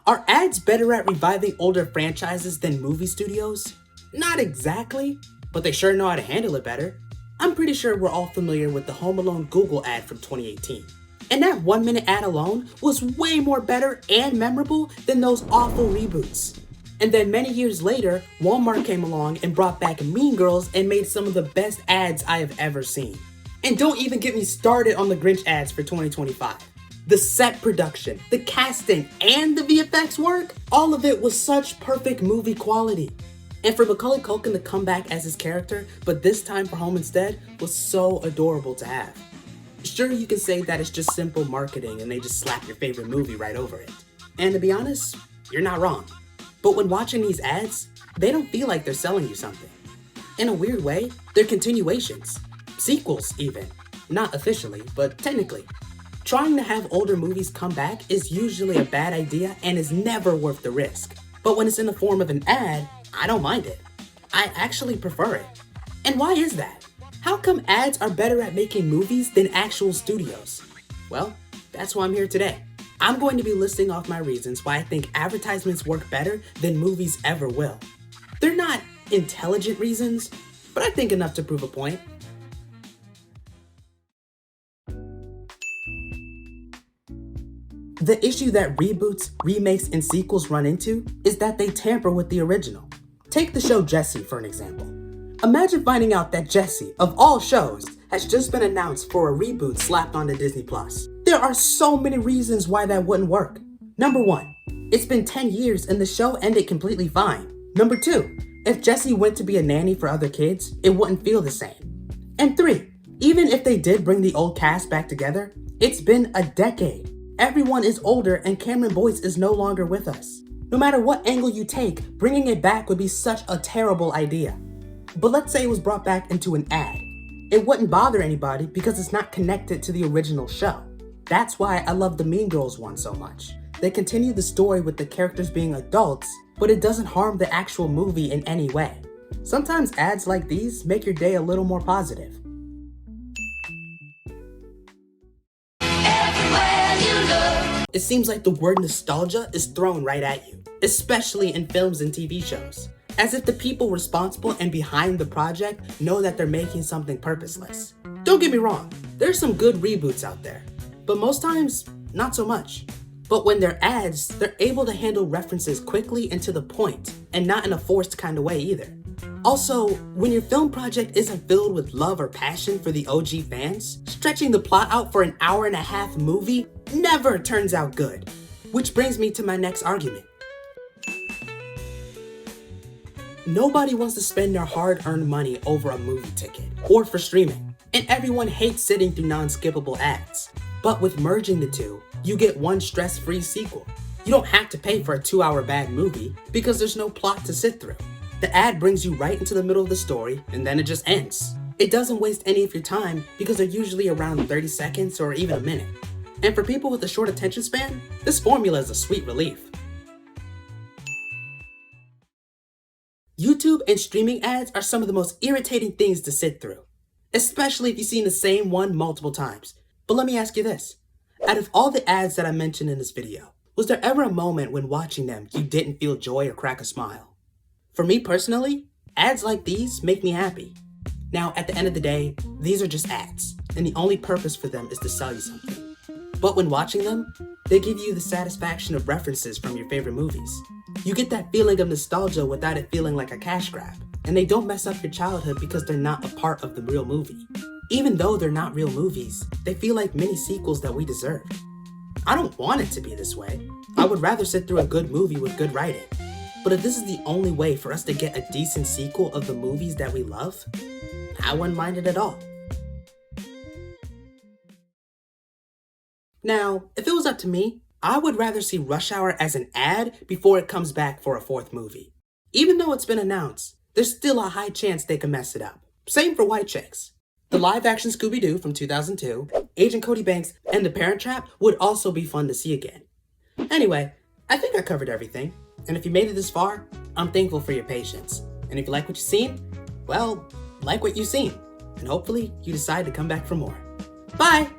Are ads better at reviving older franchises than movie studios? Not exactly, but they sure know how to handle it better. I'm pretty sure we're all familiar with the Home Alone Google ad from 2018. And that 1-minute ad alone was way more better and memorable than those awful reboots. And then many years later, Walmart came along and brought back Mean Girls and made some of the best ads I have ever seen. And don't even get me started on the Grinch ads for 2025. The set production, the casting, and the VFX work, all of it was such perfect movie quality. And for Macaulay Culkin to come back as his character, but this time for home instead, was so adorable to have. Sure, you can say that it's just simple marketing and they just slap your favorite movie right over it. And to be honest, you're not wrong. But when watching these ads, they don't feel like they're selling you something. In a weird way, they're continuations. Sequels, even. Not officially, but technically. Trying to have older movies come back is usually a bad idea and is never worth the risk. But when it's in the form of an ad, I don't mind it. I actually prefer it. And why is that? How come ads are better at making movies than actual studios? Well, that's why I'm here today. I'm going to be listing off my reasons why I think advertisements work better than movies ever will. They're not intelligent reasons, but I think enough to prove a point. The issue that reboots, remakes, and sequels run into is that they tamper with the original. Take the show Jessie for an example. Imagine finding out that Jessie, of all shows, has just been announced for a reboot slapped onto Disney+. There are so many reasons why that wouldn't work. Number 1, it's been 10 years and the show ended completely fine. Number 2, if Jessie went to be a nanny for other kids, it wouldn't feel the same. And 3, even if they did bring the old cast back together, it's been a decade. Everyone is older and Cameron Boyce is no longer with us. No matter what angle you take, bringing it back would be such a terrible idea. But let's say it was brought back into an ad. It wouldn't bother anybody because it's not connected to the original show. That's why I love the Mean Girls one so much. They continue the story with the characters being adults, but it doesn't harm the actual movie in any way. Sometimes ads like these make your day a little more positive. It seems like the word nostalgia is thrown right at you, especially in films and TV shows, as if the people responsible and behind the project know that they're making something purposeless. Don't get me wrong, there's some good reboots out there, but most times, not so much. But when they're ads, they're able to handle references quickly and to the point, and not in a forced kind of way either. Also, when your film project isn't filled with love or passion for the OG fans, stretching the plot out for an hour-and-a-half movie never turns out good. Which brings me to my next argument. Nobody wants to spend their hard-earned money over a movie ticket or for streaming, and everyone hates sitting through non-skippable ads. But with merging the two, you get one stress-free sequel. You don't have to pay for a 2-hour bad movie because there's no plot to sit through. The ad brings you right into the middle of the story and then it just ends. It doesn't waste any of your time because they're usually around 30 seconds or even a minute. And for people with a short attention span, this formula is a sweet relief. YouTube and streaming ads are some of the most irritating things to sit through, especially if you've seen the same one multiple times. But let me ask you this. Out of all the ads that I mentioned in this video, was there ever a moment when watching them you didn't feel joy or crack a smile? For me personally, ads like these make me happy. Now, at the end of the day, these are just ads, and the only purpose for them is to sell you something. But when watching them, they give you the satisfaction of references from your favorite movies. You get that feeling of nostalgia without it feeling like a cash grab, and they don't mess up your childhood because they're not a part of the real movie. Even though they're not real movies, they feel like mini sequels that we deserve. I don't want it to be this way. I would rather sit through a good movie with good writing. But if this is the only way for us to get a decent sequel of the movies that we love, I wouldn't mind it at all. Now, if it was up to me, I would rather see Rush Hour as an ad before it comes back for a fourth movie. Even though it's been announced, there's still a high chance they can mess it up. Same for White Chicks. The live-action Scooby-Doo from 2002, Agent Cody Banks, and The Parent Trap would also be fun to see again. Anyway, I think I covered everything. And if you made it this far, I'm thankful for your patience. And if you like what you've seen, well, like what you've seen. And hopefully you decide to come back for more. Bye!